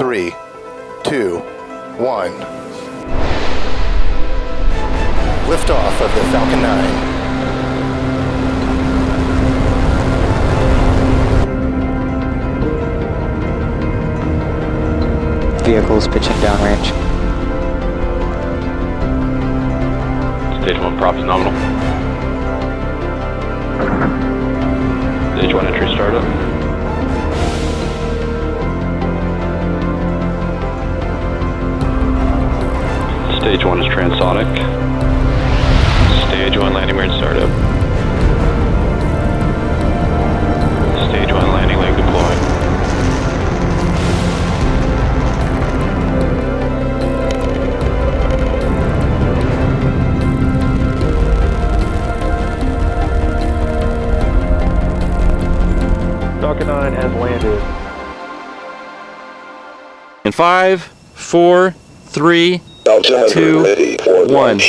3, 2, 1. Liftoff of the Falcon 9. Vehicles pitching downrange. Stage 1 props nominal. Stage 1 entry startup. Stage 1 is transonic. Stage 1 landing weird startup. Stage 1 landing leg deployed. Falcon 9 has landed. In 5, 4, 3, 2, 1.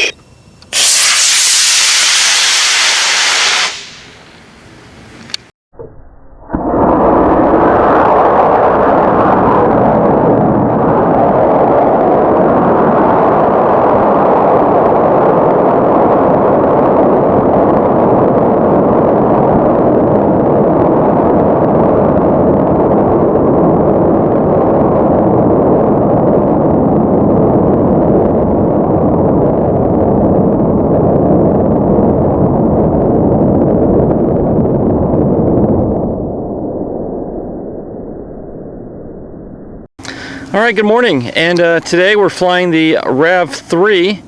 All right, good morning, and today we're flying the RAV-3,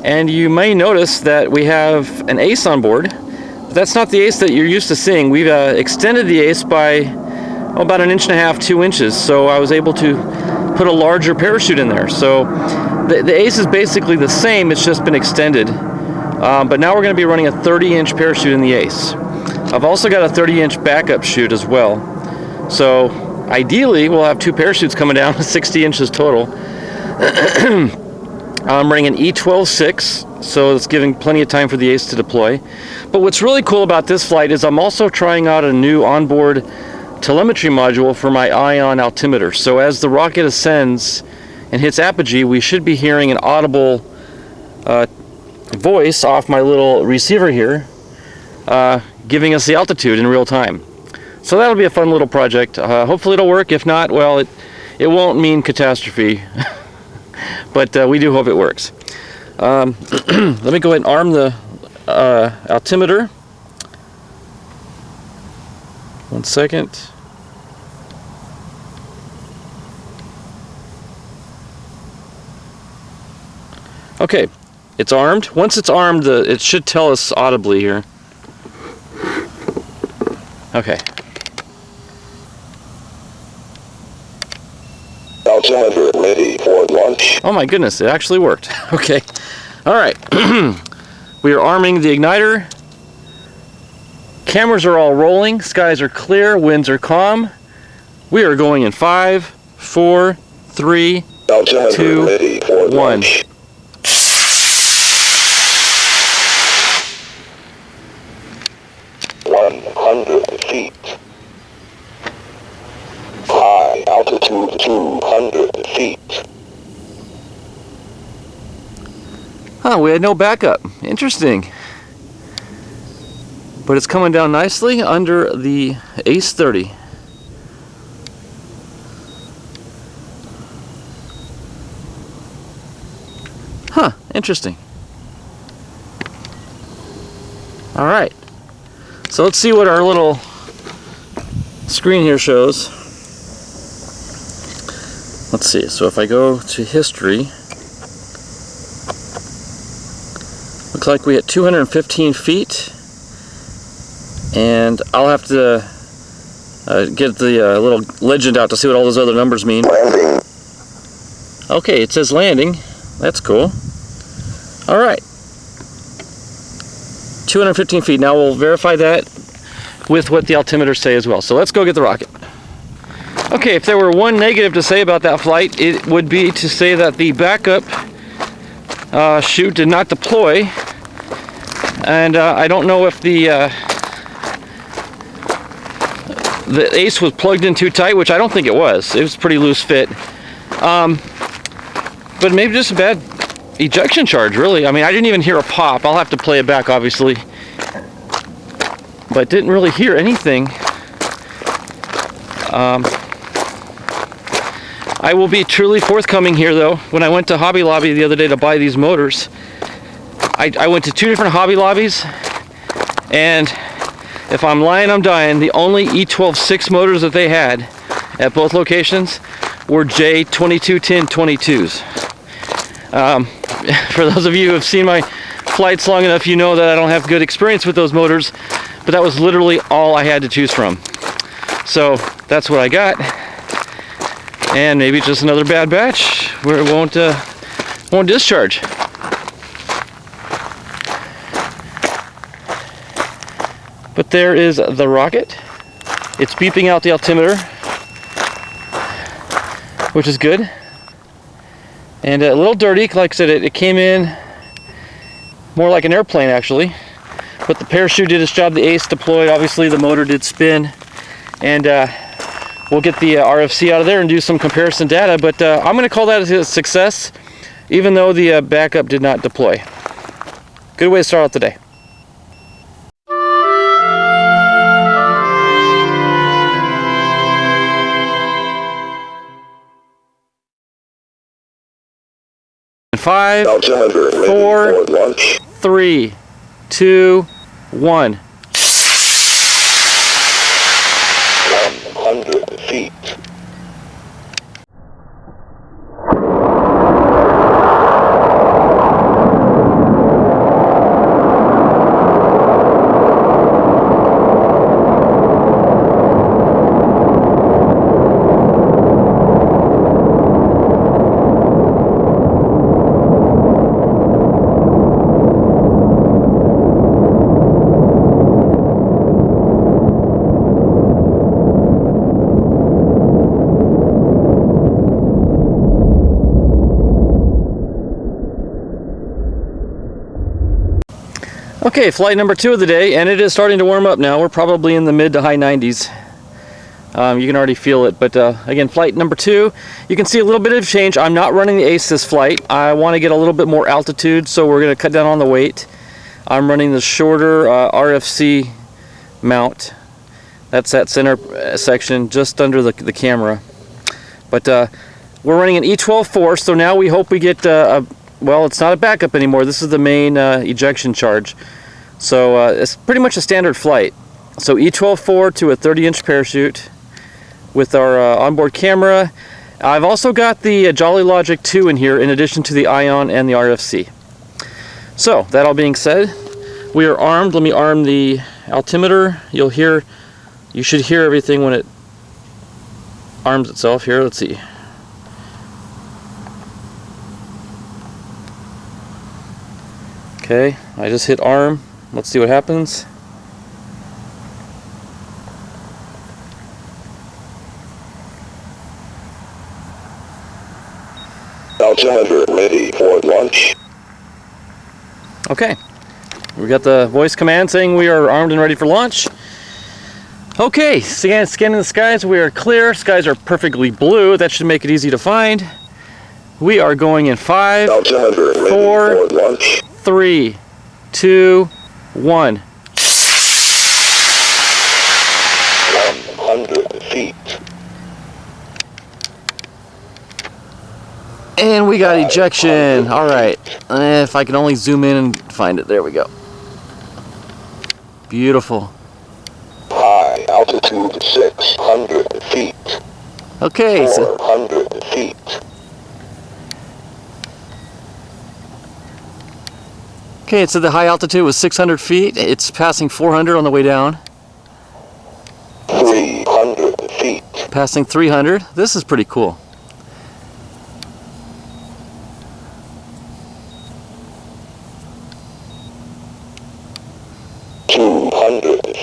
and you may notice that we have an ACE on board. But that's not the ACE that you're used to seeing. We've extended the ACE by about 1.5 inches, 2 inches, so I was able to put a larger parachute in there. So the ACE is basically the same, it's just been extended. But now we're going to be running a 30-inch parachute in the ACE. I've also got a 30-inch backup chute as well. So ideally, we'll have 2 parachutes coming down, 60 inches total. I'm running an E12-6, so it's giving plenty of time for the ACE to deploy. But what's really cool about this flight is I'm also trying out a new onboard telemetry module for my ion altimeter. So as the rocket ascends and hits apogee, we should be hearing an audible voice off my little receiver here, giving us the altitude in real time. So that'll be a fun little project. Hopefully it'll work. If not, well, it won't mean catastrophe. But we do hope it works. Let me go ahead and arm the altimeter. 1 second. Okay, it's armed. Once it's armed, it should tell us audibly here. Okay. Altimeter ready for launch. Oh my goodness, it actually worked. Okay. All right. We are arming the igniter. Cameras are all rolling. Skies are clear. Winds are calm. We are going in 5, 4, 3, 2, 1. Feet. High altitude 200 feet. Huh, we had no backup. Interesting. But it's coming down nicely under the ACE 30. Huh, interesting. All right. So let's see what our little screen here shows. Let's see, so if I go to history, looks like we hit 215 feet, and I'll have to get the little legend out to see what all those other numbers mean. Landing. Okay, it says landing. That's cool. All right. 215 feet. Now we'll verify that with what the altimeters say as well. So let's go get the rocket. Okay, if there were one negative to say about that flight, it would be to say that the backup chute did not deploy. And I don't know if the ACE was plugged in too tight, which I don't think it was. It was a pretty loose fit. But maybe just a bad ejection charge, really. I mean, I didn't even hear a pop. I'll have to play it back, obviously. But didn't really hear anything. I will be truly forthcoming here, though. When I went to Hobby Lobby the other day to buy these motors, I went to 2 different Hobby Lobbies, and if I'm lying, I'm dying. The only E12.6 motors that they had at both locations were J2210-22s. For those of you who have seen my flights long enough, you know that I don't have good experience with those motors, but that was literally all I had to choose from. So that's what I got, and maybe just another bad batch where it won't discharge. But there is the rocket. It's beeping out the altimeter, which is good. And a little dirty, like I said, it came in more like an airplane actually. But the parachute did its job, the ace deployed, obviously the motor did spin. And we'll get the RFC out of there and do some comparison data. But I'm going to call that a success, even though the backup did not deploy. Good way to start out the day. Five, Altimeter ready 4, for launch. 3, 2, 1. 100 feet. Okay, flight number 2 of the day, and it is starting to warm up now. We're probably in the mid to high 90s. You can already feel it, but again, flight number 2, you can see a little bit of change. I'm not running the ace this flight. I want to get a little bit more altitude, so we're going to cut down on the weight. I'm running the shorter RFC mount. That's that center section just under the camera. But we're running an E12.4, so now we hope we get well, it's not a backup anymore. This is the main ejection charge. So it's pretty much a standard flight. So E12.4 to a 30-inch parachute with our onboard camera. I've also got the Jolly Logic 2 in here in addition to the Ion and the RFC. So that all being said, we are armed. Let me arm the altimeter. You should hear everything when it arms itself here. Let's see. Okay, I just hit arm. Let's see what happens. Altimeter ready for launch. Okay, we got the voice command saying we are armed and ready for launch. Okay, scanning the skies. We are clear. Skies are perfectly blue. That should make it easy to find. We are going in 5, Altimeter ready 4, for launch. 3, 2, 1. 100 feet. And we got ejection. All right. If I can only zoom in and find it. There we go. Beautiful. High altitude 600 feet. Okay. So 400 feet. okay, so the high altitude was 600 feet. It's passing 400 on the way down. 300 feet. Passing 300. This is pretty cool.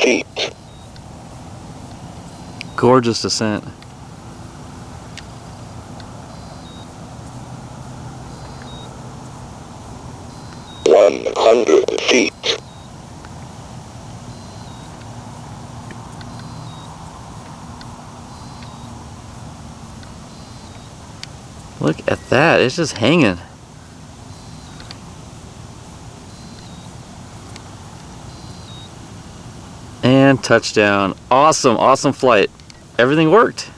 Feet. Gorgeous descent. Feet. Look at that, it's just hanging. And touchdown. Awesome, awesome flight. Everything worked.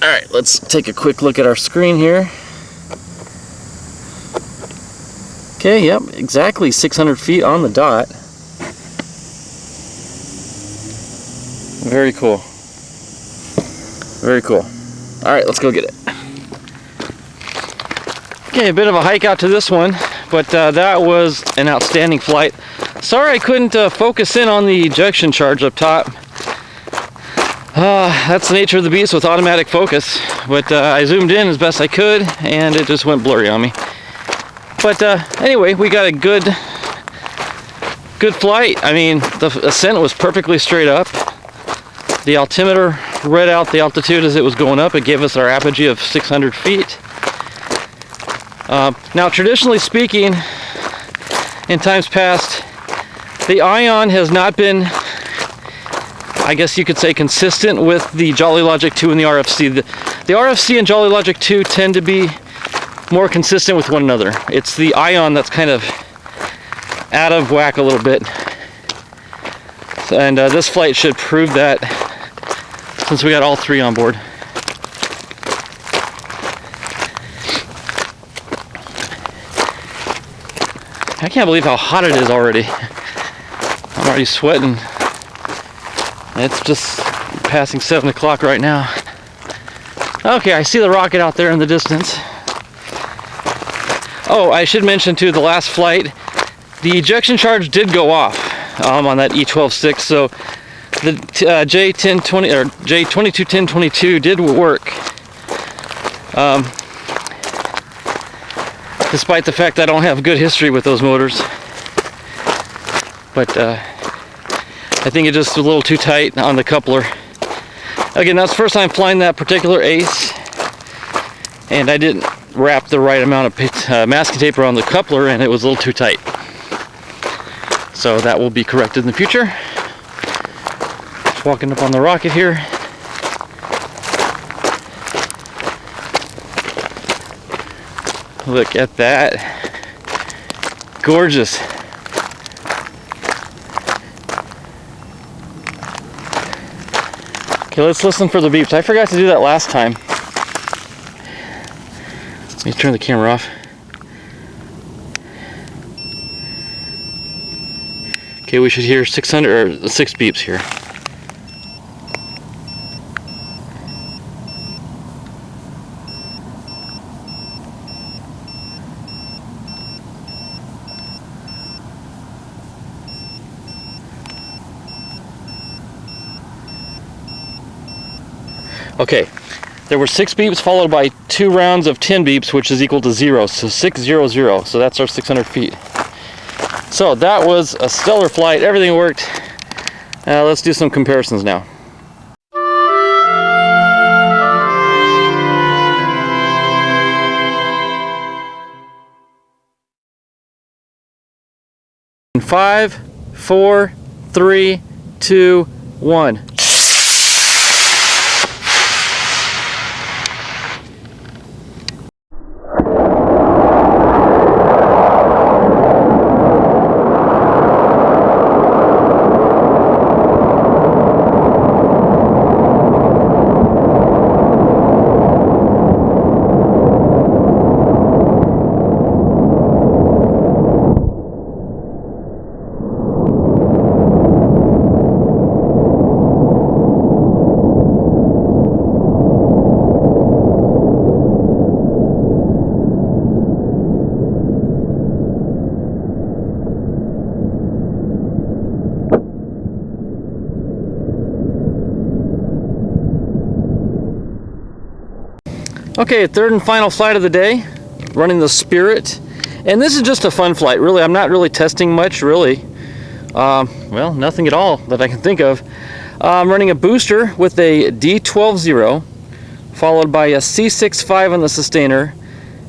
All right, let's take a quick look at our screen here. Okay, yep, exactly 600 feet on the dot. Very cool. Very cool. All right, let's go get it. Okay, a bit of a hike out to this one, but that was an outstanding flight. Sorry I couldn't focus in on the ejection charge up top. That's the nature of the beast with automatic focus, but I zoomed in as best I could and it just went blurry on me. But anyway, we got a good flight. I mean, the ascent was perfectly straight up. The altimeter read out the altitude as it was going up. It gave us our apogee of 600 feet. Now, traditionally speaking, in times past, the Ion has not been, I guess you could say, consistent with the Jolly Logic 2 and the RFC. The RFC and Jolly Logic 2 tend to be more consistent with one another. It's the Ion that's kind of out of whack a little bit. And this flight should prove that, since we got all three on board. I can't believe how hot it is already. I'm already sweating. It's just passing 7 o'clock right now. Okay, I see the rocket out there in the distance. Oh, I should mention too, the last flight, the ejection charge did go off on that E12-6, so the J1020 or J221022 did work. Despite the fact that I don't have good history with those motors. But I think it's just a little too tight on the coupler. Again, that's the first time flying that particular Ace, and I didn't wrap the right amount of masking tape around the coupler, and it was a little too tight. So that will be corrected in the future. Just walking up on the rocket here. Look at that. Gorgeous. Okay, let's listen for the beeps. I forgot to do that last time. Let me turn the camera off. Okay, we should hear 600 or 6 beeps here. Okay, there were 6 beeps followed by 2 rounds of 10 beeps, which is equal to 0, so 600. So that's our 600 feet. So that was a stellar flight. Everything worked. Let's do some comparisons now. In 5, 4, 3, 2, 1. Okay, third and final flight of the day, running the Spirit. And this is just a fun flight, really. I'm not really testing much, really. Well, nothing at all that I can think of. I'm running a booster with a D12-0, followed by a C6-5 on the sustainer,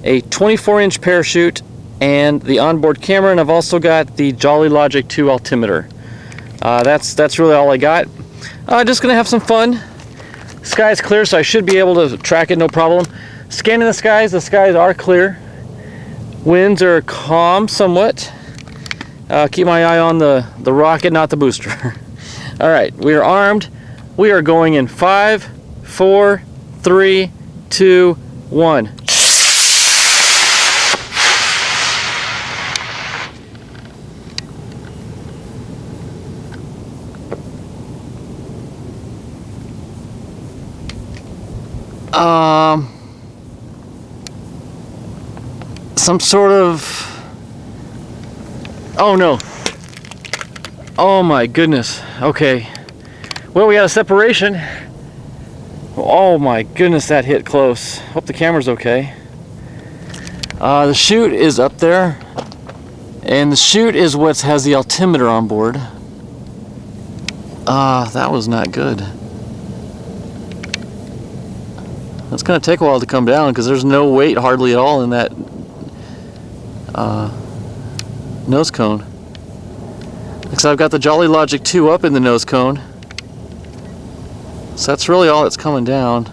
a 24-inch parachute, and the onboard camera, and I've also got the Jolly Logic 2 altimeter. That's really all I got. just gonna have some fun. Sky's clear, so I should be able to track it no problem. Scanning the skies are clear. Winds are calm somewhat. Keep my eye on the rocket, not the booster. All right, we are armed. We are going in 5, 4, 3, 2, 1. Some sort of... Oh no. Oh my goodness. Okay. Well, we got a separation. Oh my goodness, that hit close. Hope the camera's okay. The chute is up there. And the chute is what has the altimeter on board. That was not good. It's going to take a while to come down because there's no weight hardly at all in that nose cone. Because I've got the Jolly Logic 2 up in the nose cone. So that's really all that's coming down.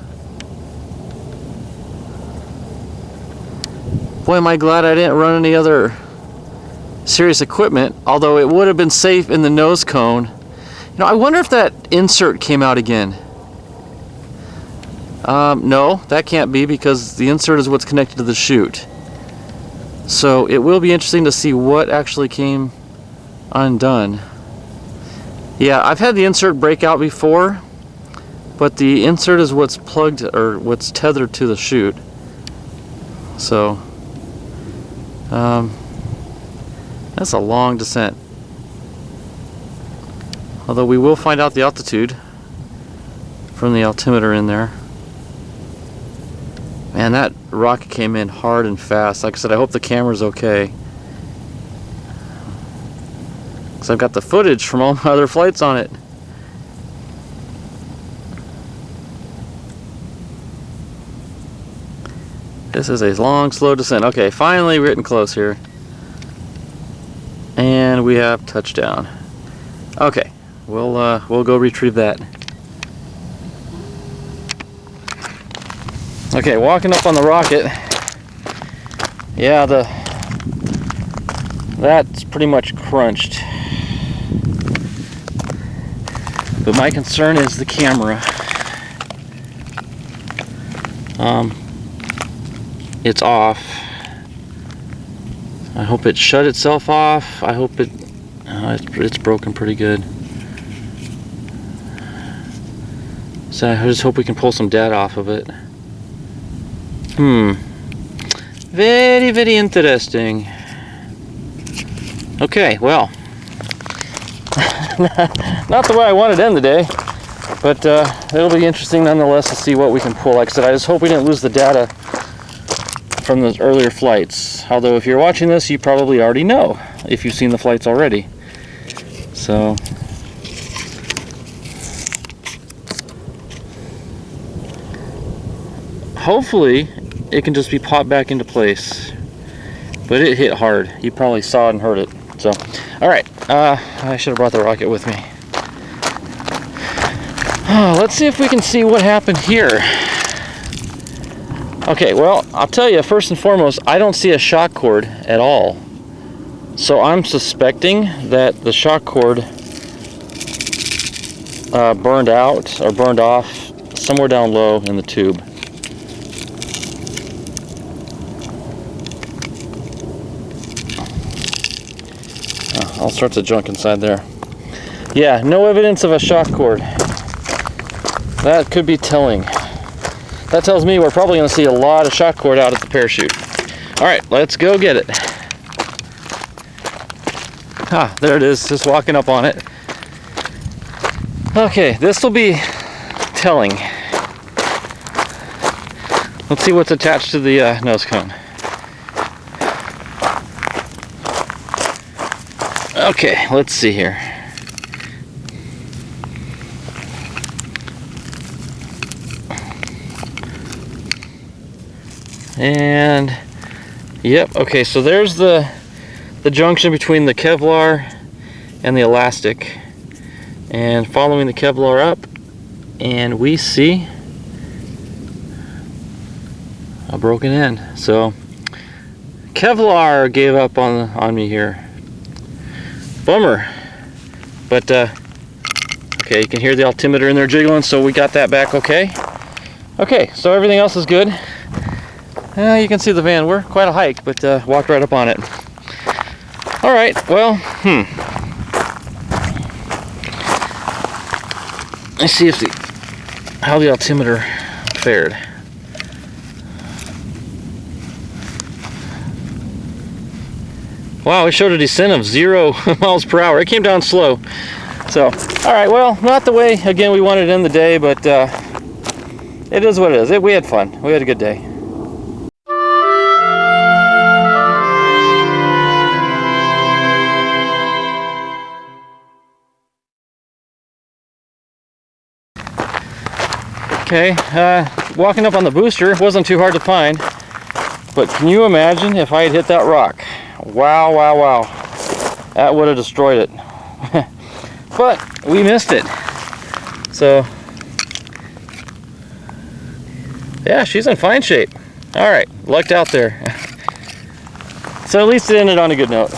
Boy, am I glad I didn't run any other serious equipment, although it would have been safe in the nose cone. You know, I wonder if that insert came out again. No, that can't be because the insert is what's connected to the chute. So it will be interesting to see what actually came undone. Yeah, I've had the insert break out before, but the insert is what's plugged or what's tethered to the chute. So, that's a long descent. Although we will find out the altitude from the altimeter in there. Man, that rocket came in hard and fast. Like I said, I hope the camera's okay. Because I've got the footage from all my other flights on it. This is a long, slow descent. Okay, finally we're getting close here. And we have touchdown. Okay, we'll go retrieve that. Okay, walking up on the rocket. Yeah, that's pretty much crunched. But my concern is the camera. It's off. I hope it shut itself off. I hope it's broken pretty good. So I just hope we can pull some data off of it. Very, very interesting. Okay, well. Not the way I wanted to end the day, but it'll be interesting nonetheless to see what we can pull. Like I said, I just hope we didn't lose the data from those earlier flights. Although if you're watching this, you probably already know if you've seen the flights already. So hopefully it can just be popped back into place. But it hit hard. You probably saw it and heard it. So, all right. I should have brought the rocket with me. Let's see if we can see what happened here. Okay, well, I'll tell you, first and foremost, I don't see a shock cord at all. So I'm suspecting that the shock cord burned out or burned off somewhere down low in the tube. All sorts of junk inside there. Yeah, no evidence of a shock cord. That could be telling. That tells me we're probably going to see a lot of shock cord out at the parachute. All right, let's go get it. There it is, just walking up on it. Okay, this will be telling. Let's see what's attached to the nose cone. Okay, let's see here. And yep, okay, so there's the junction between the Kevlar and the elastic. and following the Kevlar up, and we see a broken end. So Kevlar gave up on me here. Bummer. But okay, you can hear the altimeter in there jiggling, so we got that back okay. Okay, so everything else is good. You can see the van. We're quite a hike, but walked right up on it. All right, well, let's see if how the altimeter fared. Wow, it showed a descent of 0 miles per hour. It came down slow. So, all right, well, not the way, again, we wanted to end the day, but it is what it is. We had fun. We had a good day. Okay, walking up on the booster wasn't too hard to find, but can you imagine if I had hit that rock? Wow, wow, wow. That would have destroyed it. But we missed it. So, yeah, she's in fine shape. All right, lucked out there. So at least it ended on a good note.